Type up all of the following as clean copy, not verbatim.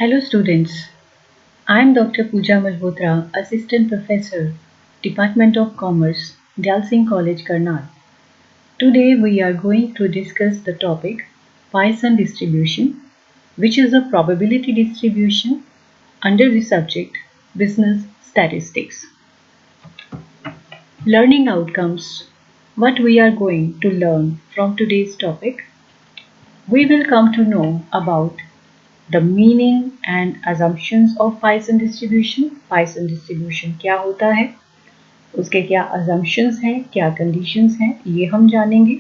Hello students, I am Dr. Pooja Malhotra, Assistant Professor, Department of Commerce, Dal Singh College, Karnal. Today we are going to discuss the topic Poisson distribution, which is a probability distribution under the subject Business Statistics. Learning outcomes. What we are going to learn from today's topic, we will come to know about the meaning and assumptions of Poisson distribution. Poisson distribution क्या होता है, उसके क्या assumptions हैं, क्या conditions हैं, ये हम जानेंगे.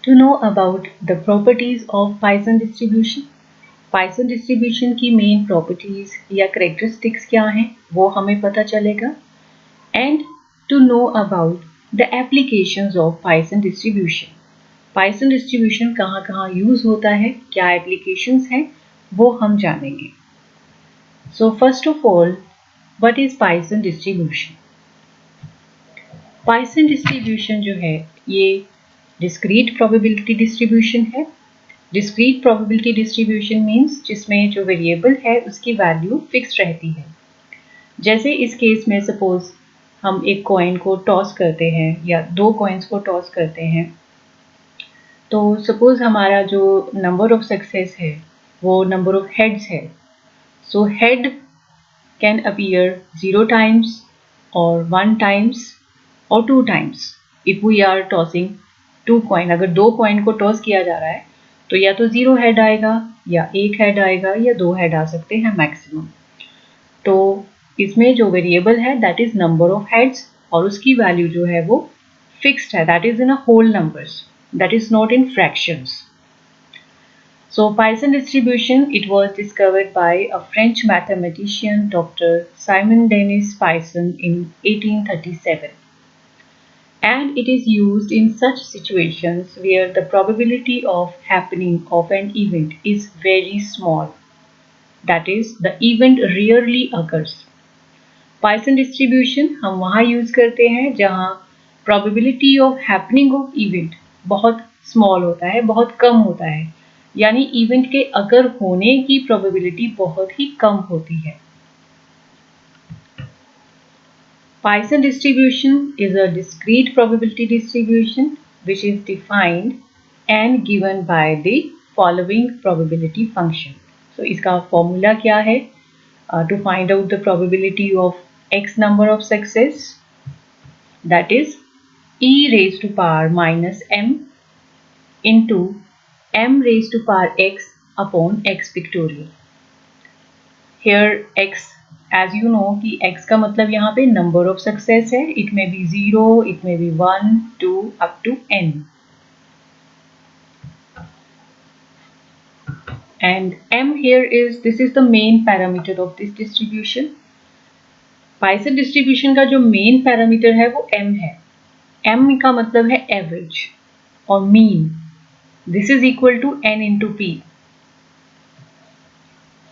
To know about the properties of Poisson distribution, Poisson distribution की main properties या characteristics क्या हैं, वो हमें पता चलेगा. And to know about the applications of Poisson distribution. Poisson distribution कहाँ कहाँ यूज होता है, क्या एप्लीकेशंस हैं, वो हम जानेंगे. So first of all, what is Poisson distribution? Poisson distribution जो है ये discrete probability distribution है. Discrete probability distribution means जिसमें जो वेरिएबल है उसकी वैल्यू फिक्स रहती है. जैसे इस केस में सपोज हम एक कॉइन को टॉस करते हैं या दो कॉइन्स को टॉस करते हैं, तो सपोज हमारा जो नंबर ऑफ सक्सेस है वो नंबर ऑफ हेड्स है. So head can appear 0 times और 1 times और 2 times if we are tossing 2 coin. अगर 2 कॉइन को टॉस किया जा रहा है तो या तो 0 हेड आएगा या 1 हेड आएगा या 2 हेड आ सकते हैं मैक्सिमम. तो इसमें जो वेरिएबल है that is number of heads और उसकी वैल्यू जो है वो फिक्स्ड है, that is in a whole numbers, that is not in fractions. So Poisson distribution, it was discovered by a French mathematician Dr. Simon Denis Poisson in 1837. And it is used in such situations where the probability of happening of an event is very small. That is, the event rarely occurs. Poisson distribution हम वहाँ use करते हैं जहाँ probability of happening of event बहुत small होता है, बहुत कम होता है, यानी इवेंट के अगर होने की प्रोबेबिलिटी बहुत ही कम होती है. Poisson distribution is a discrete probability distribution which is defined and given by the following probability function. So इसका फॉर्मूला क्या है? To find out the probability of x number of success, that is e raised to power minus m into m raised to power x upon x pictorial. Here x, as you know कि x का मतलब यहाँ पे number of success है. It may be 0, it may be 1, 2 up to n. And m here is, this is the main parameter of this distribution. Poisson distribution का जो main parameter है वो m है. m का मतलब है average और mean. This is equal to n into p.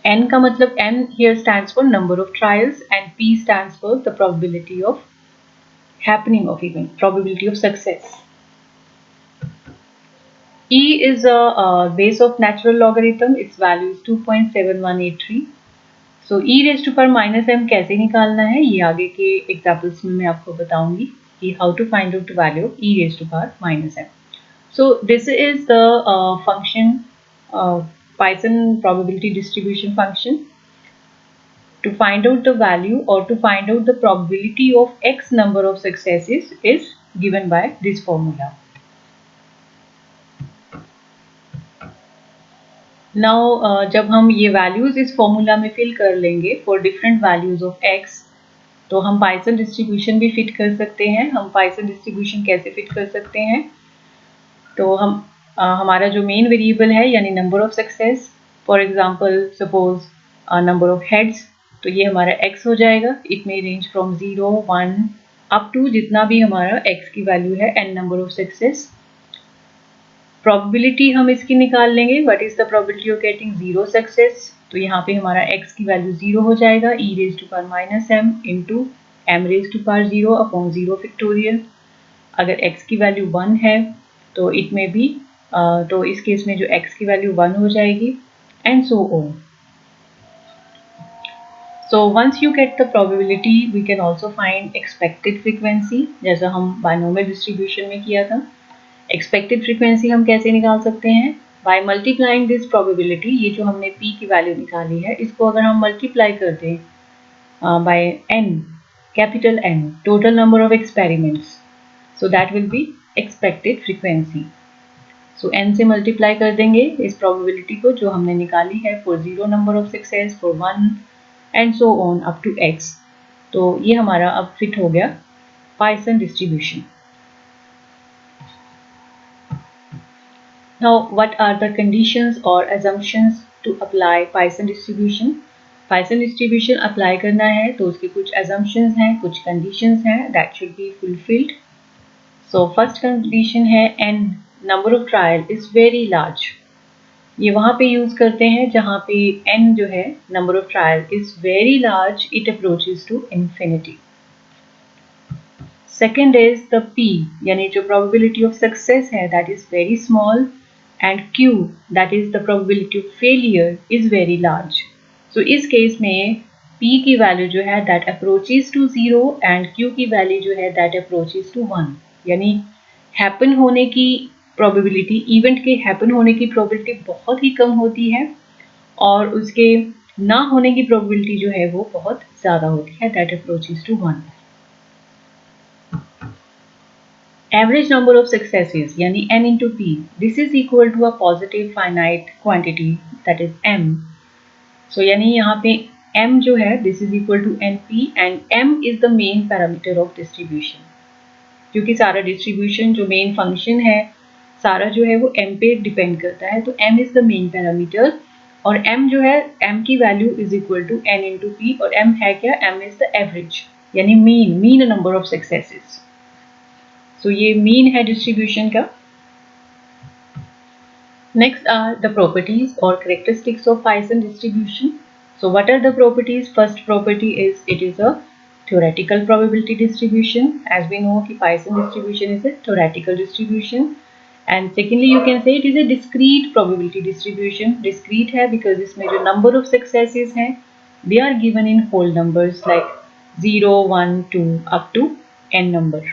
n का मतलब n here stands for number of trials and p stands for the probability of happening of event, probability of success. E is a base of natural logarithm. Its value is 2.7183. So e raised to power minus m कैसे निकालना है ये आगे के examples में मैं आपको बताऊंगी कि how to find out the value of e raised to power minus m. So this is the function, Poisson probability distribution function. To find out the value or to find out the probability of x number of successes is given by this formula. Now जब हम ये values इस formula में fill कर लेंगे for different values of x, तो हम Poisson distribution भी fit कर सकते हैं. हम Poisson distribution कैसे fit कर सकते हैं? तो हम हमारा जो मेन वेरिएबल है यानी number of success, for example suppose number of heads, तो ये हमारा x हो जाएगा. It may range from 0, 1 up to जितना भी हमारा x की वैल्यू है n number of success. Probability हम इसकी निकाल लेंगे. What is the probability of getting 0 success? तो यहाँ पे हमारा x की वैल्यू 0 हो जाएगा, e raise to power minus m into m raise to power 0 upon 0 factorial. अगर x की वैल्यू 1 है तो इट में भी तो इस केस में जो x की वैल्यू 1 हो जाएगी and so on. So once you get the probability, we can also find expected frequency, जैसा हम binomial distribution में किया था. Expected frequency हम कैसे निकाल सकते हैं? By multiplying this probability, ये जो हमने p की वैल्यू निकाली है, इसको अगर हम मल्टीप्लाई कर दें by n, capital N, total number of experiments, so that will be expected frequency. So n से मल्टीप्लाई कर देंगे इस प्रोबेबिलिटी को जो हमने निकाली है for 0 number of success, for 1 and so on up to x. तो ये हमारा अब फिट हो गया Poisson distribution. Now what are the conditions or assumptions to apply Poisson distribution? Poisson distribution apply करना है तो उसके कुछ assumptions हैं, कुछ conditions हैं that should be fulfilled. So first condition है n number of trial is very large. ये वहाँ पे यूज़ करते हैं जहाँ पे n जो है number of trial is very large, it approaches to infinity. Second is the p, यानी जो probability of success है that is very small, and q, that is the probability of failure, is very large. So इस case में p की value जो है that approaches to 0 and q की value जो है that approaches to 1. यानी happen होने की probability, इवेंट के happen होने की probability बहुत ही कम होती है और उसके ना होने की probability जो है वो बहुत ज़्यादा होती है, that approaches to 1. Average number of successes यानी n into p, this is equal to a positive finite quantity that is m. So यानी यहाँ पे m जो है this is equal to np and m is the main parameter of distribution. क्योंकि सारा distribution जो main function है सारा जो है वो m पे डिपेंड करता है, तो m is the main parameter और m जो है m की value is equal to n into p और m है क्या? m is the average यानी mean number of successes. So ये mean है distribution का. Next are the properties or characteristics of Poisson distribution. So what are the properties? First property is it is a theoretical probability distribution. As we know कि Poisson distribution is a theoretical distribution. And secondly you can say it is a discrete probability distribution. Discrete है because इसमें जो number of successes हैं they are given in whole numbers like 0, 1, 2 up to n number.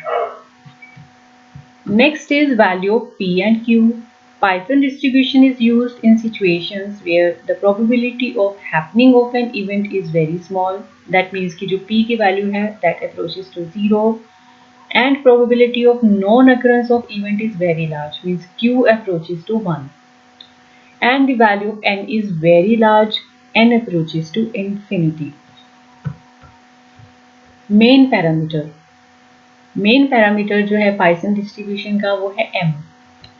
Next is value of p and q. Poisson distribution is used in situations where the probability of happening of an event is very small. That means कि जो p की value है that approaches to 0 and probability of non-occurrence of event is very large, means q approaches to 1 and the value of n is very large, n approaches to infinity. Main parameter जो है Poisson distribution का वो है m.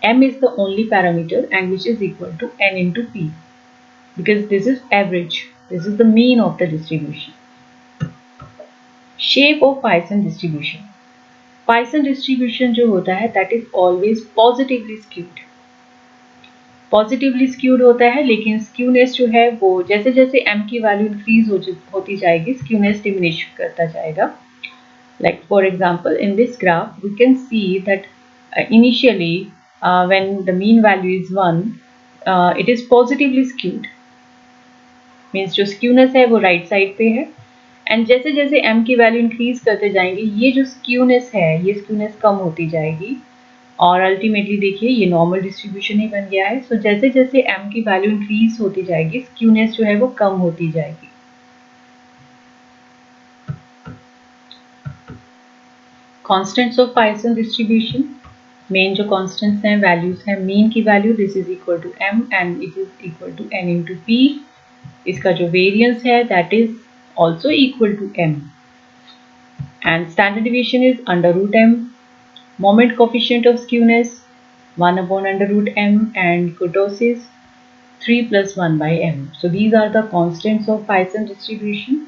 m is the only parameter and which is equal to n into p because this is average, this is the mean of the distribution. Shape of Poisson distribution. Poisson distribution जो होता है that is always positively skewed. Positively skewed होता है लेकिन skewness जो है वो जैसे जैसे m की value increase होती जाएगी skewness diminish करता जाएगा. Like for example in this graph we can see that initially when the mean value is 1 it is positively skewed, means जो skewness है वो right side पे है and जैसे जैसे m की value increase करते जाएंगे ये जो skewness है ये skewness कम होती जाएगी और ultimately देखिए ये normal distribution ही बन गया है. So जैसे जैसे m की value increase होती जाएगी skewness जो है वो कम होती जाएगी. Constants of Poisson distribution. Main जो constants हैं values हैं mean की value this is equal to m and it is equal to n into p. इसका जो variance है that is also equal to m and standard deviation is under root m. Moment coefficient of skewness 1 upon under root m and kurtosis 3 plus 1 by m. So these are the constants of Poisson distribution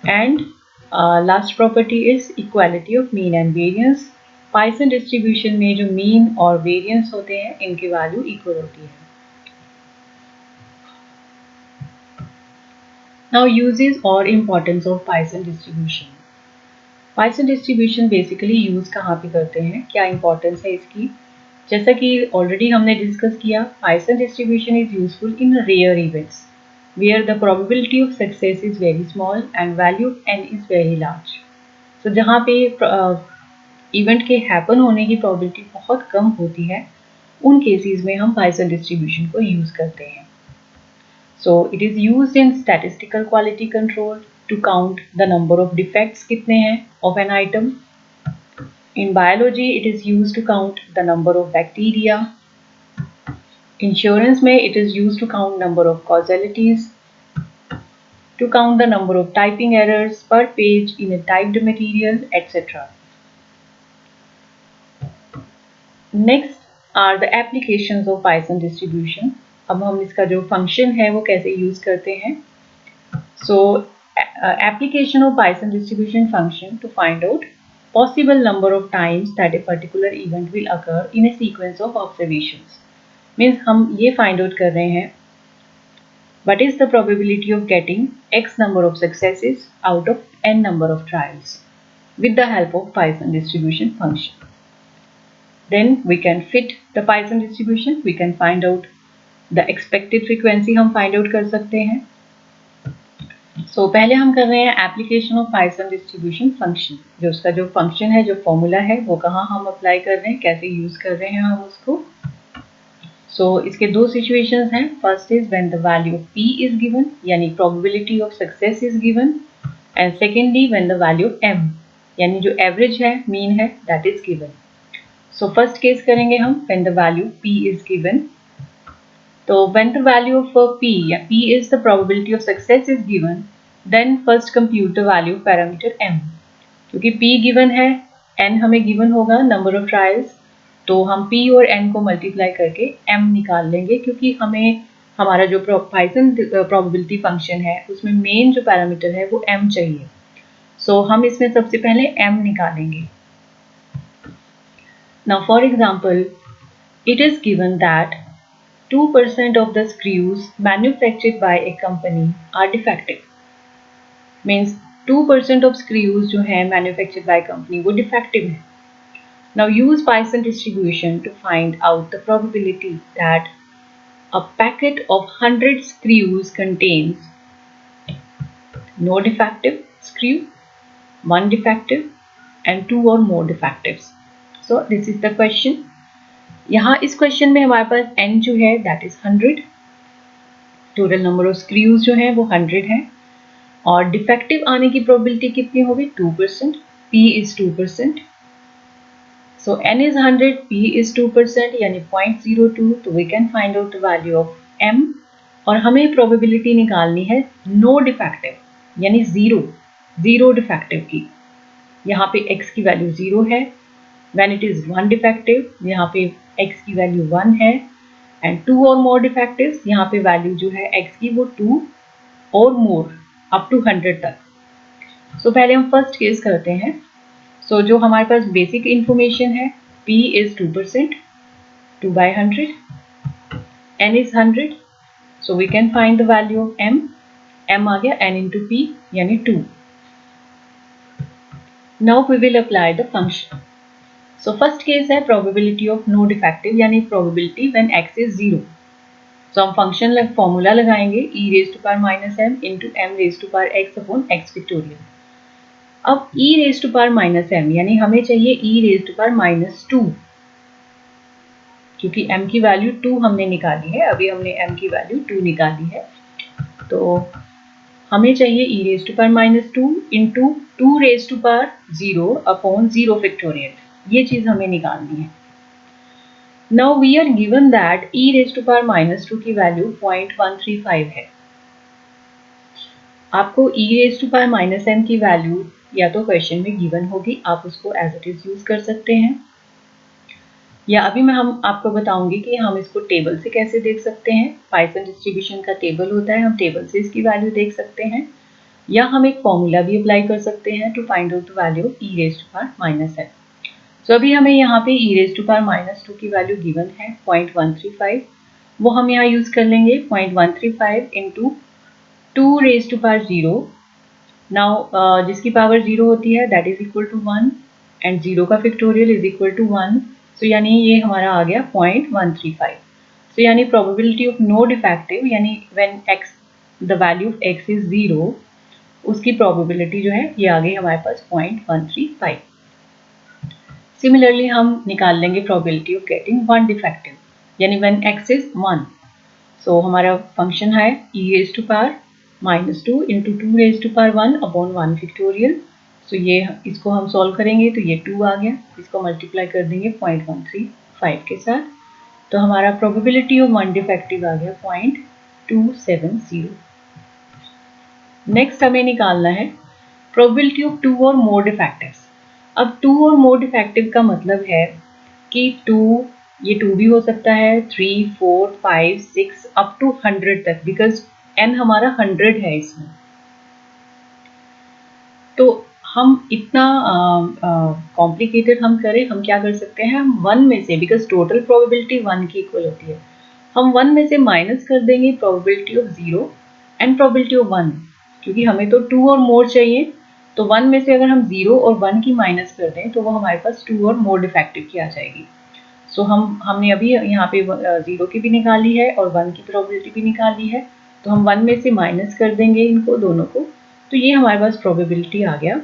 and last property is equality of mean and variance. Poisson distribution में जो mean और variance होते हैं इनकी value equal होती है. Now uses or importance of Poisson distribution. Poisson distribution basically use कहाँ पे करते हैं, क्या importance है इसकी? जैसा कि already हमने discuss किया Poisson distribution is useful in rare events. where the probability of success is very small and value of n is very large. So जहाँ पे इवेंट के हैपन होने की प्रोबेबिलिटी बहुत कम होती है, उन केसेस में हम पॉइसन डिस्ट्रीब्यूशन को यूज करते हैं. So it is used in statistical quality control to count the number of defects कितने हैं of an item. In biology it is used to count the number of bacteria. Insurance में it is used to count number of causalities, to count the number of typing errors per page in a typed material, etc. Next are the applications of Poisson distribution. अब हम इसका जो function है वो कैसे use करते हैं. So application of Poisson distribution function to find out possible number of times that a particular event will occur in a sequence of observations. Means हम ये find out कर रहे हैं what is the probability of getting x number of successes out of n number of trials with the help of Poisson distribution function. Then we can fit the Poisson distribution. We can find out the expected frequency. हम find out कर सकते हैं. So पहले हम कर रहे हैं application of Poisson distribution function. जो उसका जो function है, जो formula है, वो कहाँ हम apply कर रहे हैं, कैसे use कर रहे हैं हम उसको. So इसके दो situations हैं. First is when the value of p is given, यानी probability of success is given, and secondly when the value of m, यानी जो average है, mean है, that is given. So first case करेंगे हम when the value p is given. तो when the value of p is the probability of success is given, then first compute the value of parameter m. क्योंकि p given है, n हमें given होगा number of trials, तो हम p और n को multiply करके m निकाल लेंगे, क्योंकि हमें हमारा जो Poisson probability function है उसमें main जो parameter है वो m चाहिए. So हम इसमें सबसे पहले m निकालेंगे. Now for example, it is given that 2% of the screws manufactured by a company are defective. Means 2% of screws जो हैं manufactured by company वो defective हैं. Now use Poisson distribution to find out the probability that a packet of 100 screws contains no defective screw, one defective and two or more defectives. So this is the question. यहाँ इस question में हमारे पास n जो है that is 100, total number of screws जो हैं वो 100 हैं, और डिफेक्टिव आने की प्रोबेबिलिटी कितनी होगी 2%, p is 2%. So n is 100, p is 2% यानी 0.02. तो we can find out the value of m, और हमें प्रोबेबिलिटी निकालनी है नो डिफेक्टिव यानी जीरो डिफेक्टिव की. यहाँ पे x की वैल्यू 0 है. When it is one defective, यहाँ पे x की वैल्यू 1 है, and two or more defectives, यहाँ पे वैल्यू जो है x की वो 2 or more up to 100 तक. So पहले हम फर्स्ट केस करते हैं. So जो हमारे पास बेसिक इंफॉर्मेशन है, p is 2%, 2 by 100, n is 100. So we can find the value of m. m आ गया n into p यानी 2. Now we will apply the function. So first case है probability of no defective यानी probability when x is 0. So हम function formula लगाएंगे e raised to power minus m into m raised to power x upon x factorial. अब e raised to power minus m यानी हमें चाहिए e raised to power minus 2, क्योंकि m की value 2 हमने निकाली है. अभी हमने m की वैल्यू 2 निकाली है, तो हमें चाहिए e raised to power minus 2 into 2 raised to power 0 upon 0 factorial. ये चीज हमें निकालनी है. Now we are given that e raised to power minus 2 की वैल्यू 0.135 है. आपको e raised to power minus m की वैल्यू या तो क्वेश्चन में गिवन होगी, आप उसको एज इट इज यूज कर सकते हैं, या अभी हम आपको बताऊंगी कि हम इसको टेबल से कैसे देख सकते हैं. Poisson डिस्ट्रीब्यूशन का टेबल होता है, हम टेबल से इसकी वैल्यू देख सकते हैं, या हम एक फॉर्मूला भी अप्लाई कर सकते हैं to find out the value of e raised to power minus m. तो अभी हमें यहाँ पे e raised to power minus 2 की वैल्यू गिवन है 0.135. वो हम यहाँ यूज कर लेंगे 0.135 into 2 raised to power 0. Now जिसकी पावर 0 होती है that is equal to 1 and 0 का factorial is equal to 1. So यानी ये हमारा आ गया 0.135. सो यानी प्रोबेबिलिटी ऑफ नो डिफेक्टिव यानी when x the value of x is 0, उसकी प्रोबेबिलिटी जो है ये आ गई हमारे पास 0.135। सिमिलरली हम निकाल लेंगे probability of getting one defective, यानी व्हेन x इज 1। सो हमारा फंक्शन है e raise to power -2 into 2 raise to power 1 upon 1 factorial. So ये इसको हम सॉल्व करेंगे तो ये 2 आ गया, इसको मल्टीप्लाई कर देंगे 0.135 के साथ, तो हमारा प्रोबेबिलिटी ऑफ वन डिफेक्टिव आ गया 0.270। नेक्स्ट हमें निकालना है प्रोबेबिलिटी ऑफ 2 और मोर डिफेक्टिव्स। अब 2 और मोर डिफेक्टिव का मतलब है कि 2, ये 2 भी हो सकता है, 3, 4, 5, 6 अप टू 100 तक, बिकॉज n हमारा 100 है इसमें। तो हम इतना कॉम्प्लिकेटेड हम करें, हम क्या कर सकते हैं, हम 1 में से, बिकॉज टोटल प्रोबेबिलिटी 1 की इक्वल होती है, हम 1 में से माइनस कर देंगे probability of 0 and probability of 1, क्योंकि हमें तो 2 और मोर चाहिए। तो 1 में से अगर हम 0 और 1 की माइनस कर दें तो वो हमारे पास 2 और मोर डिफेक्टिव की आ जाएगी। सो हमने अभी यहाँ पे 0 की भी निकाली है और 1 की प्रोबेबिलिटी भी निकाली है, तो हम 1 में से माइनस कर देंगे इनको दोनों को, तो ये हमारे पास प्रोबेबिलिटी आ गया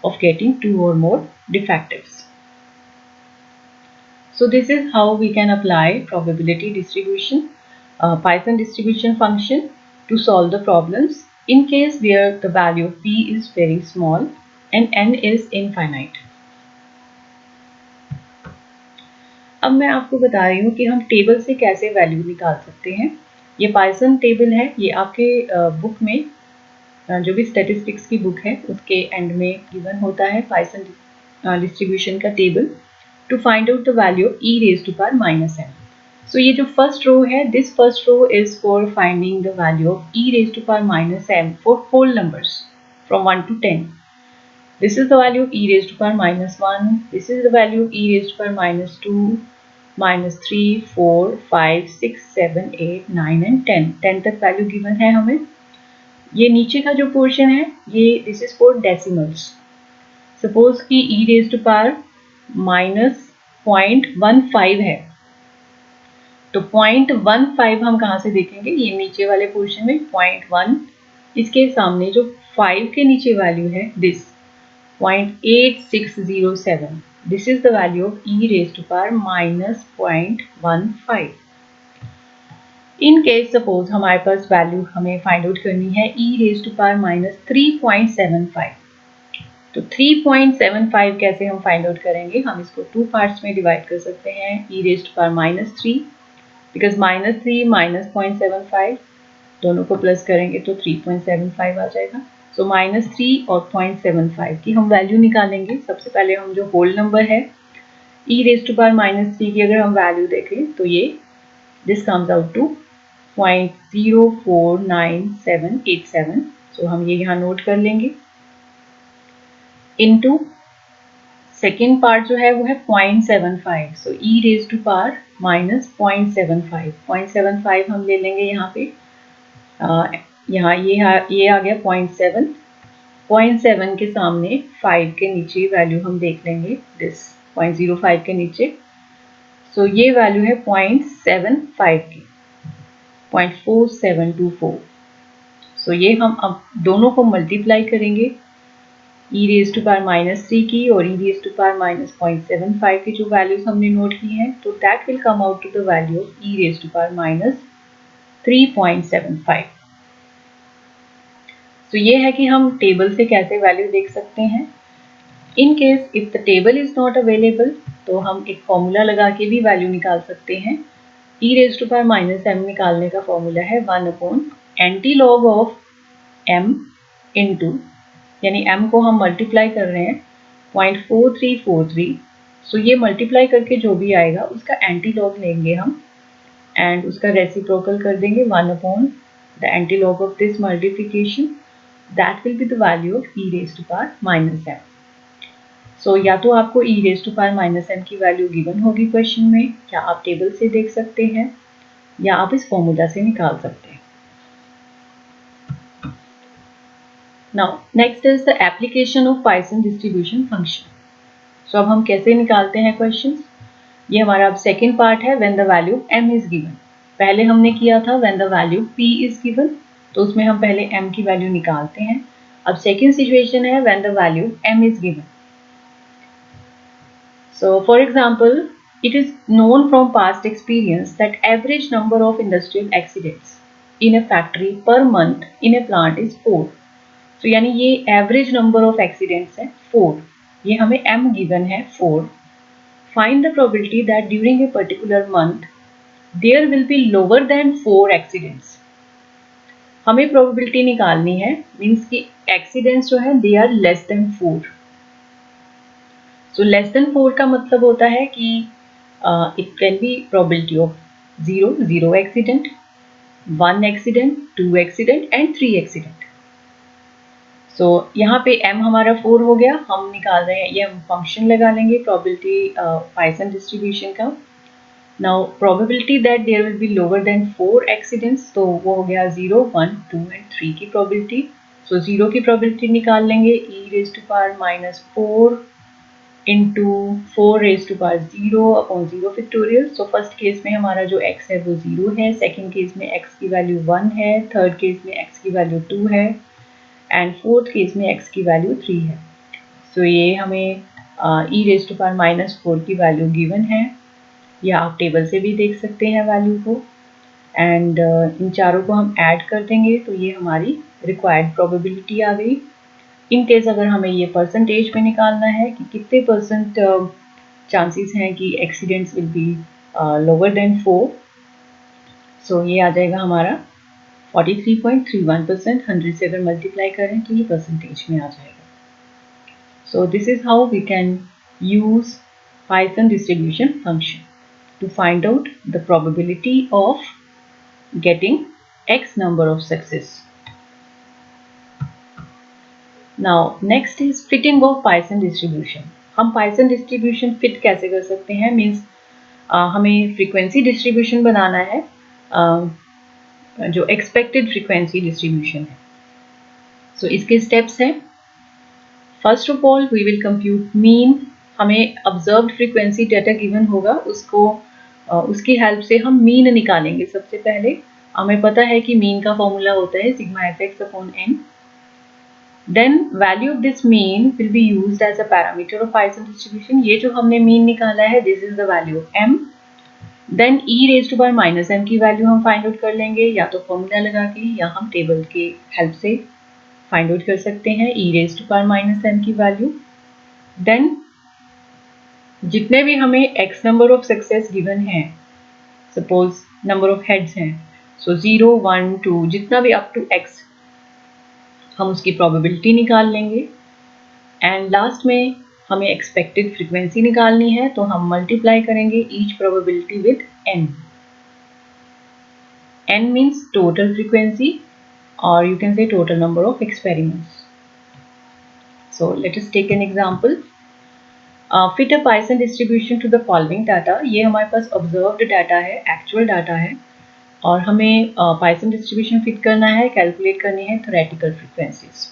of getting 2 or more defectives. So this is how we can apply probability distribution, Poisson distribution function to solve the problems in case where the value of p is very small and n is infinite. अब मैं आपको बता रही हूँ कि हम table से कैसे वैल्यू निकाल सकते हैं। ये पाइसन टेबल है, ये आपके बुक में जो भी स्टैटिस्टिक्स की बुक है उसके एंड में गिवन होता है पाइसन डिस्ट्रीब्यूशन का table to find out the value of e raise to power minus m। So ये जो फर्स्ट रो है, this first row is for finding the value of e raise to power minus m for whole numbers from 1 to 10। This is the value of e raised to power minus 1, this is the value of e raised to power minus 2, minus 3, 4, 5, 6, 7, 8, 9 and 10। 10 तक value given है हमें। ये नीचे का जो portion है ये this is for decimals. Suppose कि e raise to power minus 0.15 है, तो 0.15 हम कहाँ से देखेंगे, ये नीचे वाले पोर्शन में 0.1, इसके सामने जो 5 के नीचे वैल्यू है this 0.8607, this is the value of e raise to power minus 0.15। In case suppose हमारे पास वैल्यू हमें फाइंड आउट करनी है e raise to power minus 3.75, तो 3.75 कैसे हम फाइंड आउट करेंगे, हम इसको 2 पार्ट्स में डिवाइड कर सकते हैं, e raise to power minus 3, because minus 3 minus 0.75 दोनों को प्लस करेंगे तो 3.75 आ जाएगा। सो माइनस 3 और 0.75 की हम वैल्यू निकालेंगे। सबसे पहले हम जो होल नंबर है e raise to power minus 3 की अगर हम वैल्यू देखें तो ये this comes out to 0.049787। So हम ये यहाँ नोट कर लेंगे। इनटू सेकेंड पार्ट जो है वो है 0.75, so e raise to power minus 0.75 हम ले लेंगे यहाँ पे। यहाँ ये आ गया 0.7 के सामने 5 के नीचे वैल्यू हम देख लेंगे दिस 0.05 के नीचे। सो ये वैल्यू है 0.75 की 0.4724। सो ये हम अब दोनों को मल्टीप्लाई करेंगे, e raise to power minus 3 की और e raise to power minus 0.75 की जो वैल्यूज हमने नोट की हैं, तो that will come out to the value of e raise to power minus 3.75। तो ये है कि हम टेबल से कैसे वैल्यू देख सकते हैं। In case if the table is not available तो हम एक फॉर्मूला लगा के भी वैल्यू निकाल सकते हैं। e raise to power minus m निकालने का फॉर्मूला है 1 upon anti log of m into, यानी m को हम मल्टीप्लाई कर रहे हैं 0.4343, सो ये मल्टीप्लाई करके जो भी आएगा उसका एंटी लॉग लेंगे हम एंड उसका रेसिप्रोकल कर देंगे 1 upon the anti log of this multiplication, that will be the value of e raise to power minus m। So या तो आपको e raise to power minus m की वैल्यू गिवन होगी क्वेश्चन में, या आप टेबल से देख सकते हैं, या आप इस फॉर्मूला से निकाल सकते हैं। Now next is the application of Poisson distribution function. So अब हम कैसे निकालते हैं क्वेश्चंस। ये हमारा अब सेकेंड पार्ट है when the value m is given. पहले हमने किया था when the value p is given, तो उसमें हम पहले m की वैल्यू निकालते हैं। अब सेकेंड सिचुएशन है when the value m is given. So for example, it is known from past experience that average number of industrial accidents in a factory per month in a plant is 4. So यानी ये average number of accidents है 4, ये हमें m given है 4. Find the probability that during a particular month there will be lower than 4 accidents. हमें probability निकालनी है, means कि accidents जो है they are less than 4. So less than 4 का मतलब होता है कि it can be probability of 0 accident, 1 accident, 2 accident and 3 accident. So यहाँ पे m हमारा 4 हो गया, हम निकाल रहे हैं, ये हम फंक्शन लगा लेंगे probability Poisson distribution का. Now probability that there will be lower than 4 accidents, तो वो हो गया 0, 1, 2 and 3 की probability. So 0 की probability निकाल लेंगे e raised to power minus 4 into 4 raised to power 0 upon 0 factorial. So first case में हमारा जो x है वो 0 है, सेकेंड केस में x की वैल्यू 1 है, थर्ड केस में x की वैल्यू 2 है एंड फोर्थ केस में x की वैल्यू 3 है. सो ये हमें e raised to power minus 4 की वैल्यू गिवन है, या आप टेबल से भी देख सकते हैं वैल्यू को. एंड इन चारों को हम ऐड कर देंगे तो ये हमारी रिक्वायर्ड प्रोबेबिलिटी आ गई. इन केस अगर हमें ये परसेंटेज में निकालना है कि कितने परसेंट चांसेस हैं कि accidents will be lower than 4, सो ये आ जाएगा हमारा 43.31%. 100 से अगर मल्टीप्लाई करें तो ये परसेंटेज में आ जाएगा. So this is how we can use Poisson distribution function to find out the probability of getting x number of success. Now next is fitting of Poisson distribution. हम Poisson distribution fit कैसे कर सकते हैं, means हमें frequency distribution बनाना है, जो expected frequency distribution है. सो इसके स्टेप्स हैं. First of all we will compute mean. हमें ऑब्जर्व्ड फ्रीक्वेंसी डाटा गिवन होगा, उसको उसकी हेल्प से हम मीन निकालेंगे. सबसे पहले हमें पता है कि मीन का फॉर्मूला होता है sigma fx upon n. Then value of this mean will be used as a parameter of Poisson distribution. ये जो हमने मीन निकाला है this is the value of m. Then e raised to power minus m की value हम find out कर लेंगे, या तो फॉर्मूला लगा के या हम टेबल के हेल्प से फाइंड आउट कर सकते हैं e raised to power minus m की वैल्यू. Then जितने भी हमें x number of success given है, सपोज नंबर ऑफ हेड्स हैं, सो 0, 1, 2 जितना भी अप टू x हम उसकी प्रोबेबिलिटी निकाल लेंगे. एंड लास्ट में हमें एक्सपेक्टेड फ्रीक्वेंसी निकालनी है, तो हम मल्टीप्लाई करेंगे each probability with n. n means total frequency और you can say total number of experiments. So let us take an example. Fit a Poisson distribution to the following data. ये हमारे पास observed data है, actual data है, और हमें Poisson distribution fit करना है, कैलकुलेट करनी है थ्योरेटिकल फ्रीक्वेंसीज.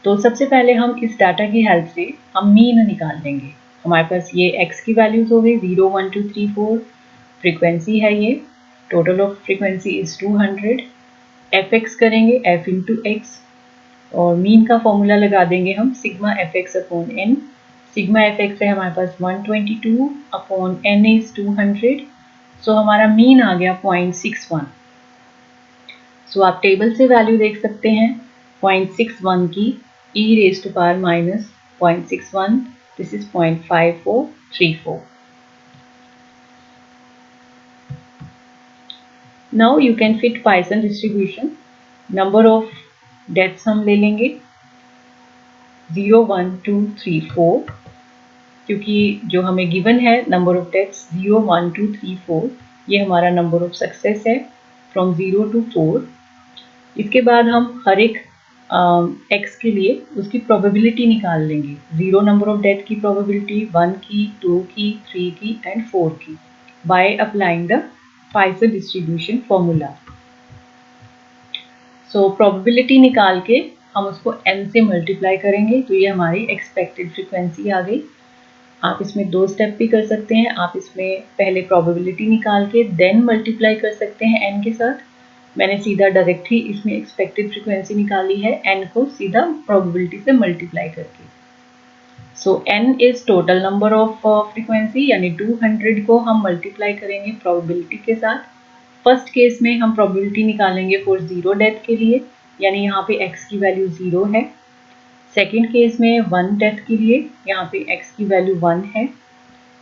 तो सबसे पहले हम इस डाटा की हेल्प से हम मीन निकाल लेंगे. हमारे पास ये x की वैल्यूज हो गई 0, 1, 2, 3, 4. फ्रीक्वेंसी है ये, total of frequency is 200. fx करेंगे f इंटू एक्स, और मीन का फॉर्मूला लगा देंगे हम sigma fx upon n. Sigma fx है हमारे पास 122 अपॉन n इज 200. सो हमारा मीन आ गया 0.61. सो आप टेबल से वैल्यू देख सकते हैं 0.61 की e raised to power minus 0.61. This is 0.5434. Now you can fit Poisson distribution. Number of deaths हम ले लेंगे 0, 1, 2, 3, 4, क्योंकि जो हमें गिवन है नंबर ऑफ डेथ्स 0, 1, 2, 3, 4, ये हमारा नंबर ऑफ सक्सेस है फ्रॉम 0 to 4. इसके बाद हम हर एक x के लिए उसकी प्रोबेबिलिटी निकाल लेंगे. 0 नंबर ऑफ डेथ की प्रोबेबिलिटी, 1 की, 2 की, 3 की एंड 4 की, by applying the Poisson distribution formula. So probability निकाल के हम उसको n से मल्टीप्लाई करेंगे, तो ये हमारी एक्सपेक्टेड फ्रीक्वेंसी आ गई. आप इसमें दो स्टेप भी कर सकते हैं. आप इसमें पहले प्रोबेबिलिटी निकाल के देन मल्टीप्लाई कर सकते हैं n के साथ, मैंने सीधा डायरेक्ट ही इसमें एक्सपेक्टेड फ्रीक्वेंसी निकाली है n को सीधा प्रोबेबिलिटी से मल्टीप्लाई करके। सो n is total number of frequency, यानी 200 को हम मल्टीप्लाई करेंगे प्रोबेबिलिटी के साथ। फर्स्ट केस में हम प्रोबेबिलिटी निकालेंगे फॉर 0 डेथ के लिए, यानी यहाँ पे x की वैल्यू 0 है। सेकेंड केस में 1 डेथ के लिए, यहाँ पे x की वैल्यू 1 है,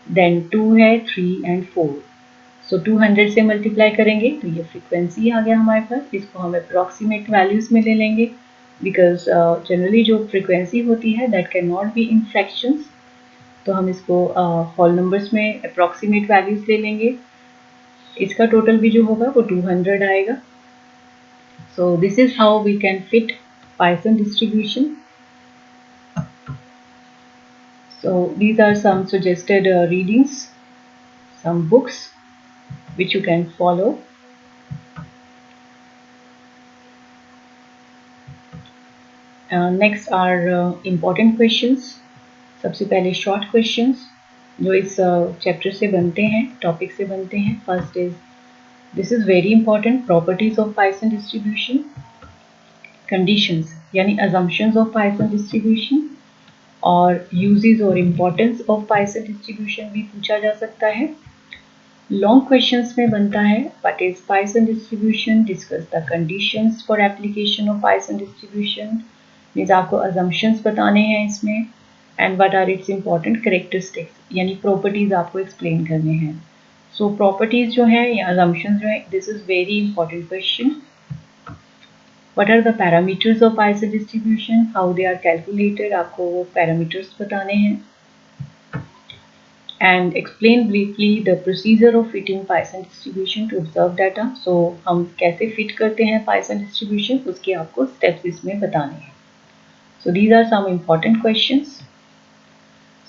देन 2 है, 3 एंड 4। सो 200 से मल्टीप्लाई करेंगे तो ये फ्रीक्वेंसी आ गया हमारे पास। इसको हम अप्रॉक्सीमेट वैल्यूज़ में ले लेंगे, बिकॉज जनरली जो फ्रीक्वेंसी होती है that can not be in fractions, तो हम इसको होल नंबर्स में अप्रॉक्सीमेट वैल्यूज़ ले लेंगे। इसका टोटल भी जो होगा वो 200 आएगा। So this is how we can fit Poisson distribution. So these are some suggested readings, some books which you can follow. Next are important questions. सबसे पहले शॉर्ट क्वेश्चंस जो इस चैप्टर से बनते हैं, टॉपिक से बनते हैं। First is, this is very important, properties of Poisson distribution. Conditions यानी अजम्पशंस ऑफ Poisson डिस्ट्रीब्यूशन, और यूजेस और इम्पोर्टेंस ऑफ Poisson डिस्ट्रीब्यूशन भी पूछा जा सकता है। लॉन्ग क्वेश्चंस में बनता है, what is Poisson distribution, discuss the conditions for application of Poisson distribution, means आपको अजम्पशंस बताने हैं इसमें, and what are its important characteristics, यानी प्रॉपर्टीज आपको एक्सप्लेन करने हैं। सो प्रॉपर्टीज जो है या अजम्पशंस जो है, this is very important question. What are the parameters of Poisson distribution, how they are calculated, आपको वो पैरामीटर्स बताने हैं। And explain briefly the procedure of fitting Poisson distribution to observe data. So हम कैसे fit करते हैं Poisson distribution, उसके आपको steps इसमें बताने हैं। So these are some important questions.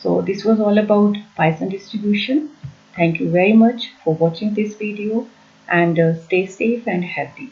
So this was all about Poisson distribution. Thank you very much for watching this video, and stay safe and happy.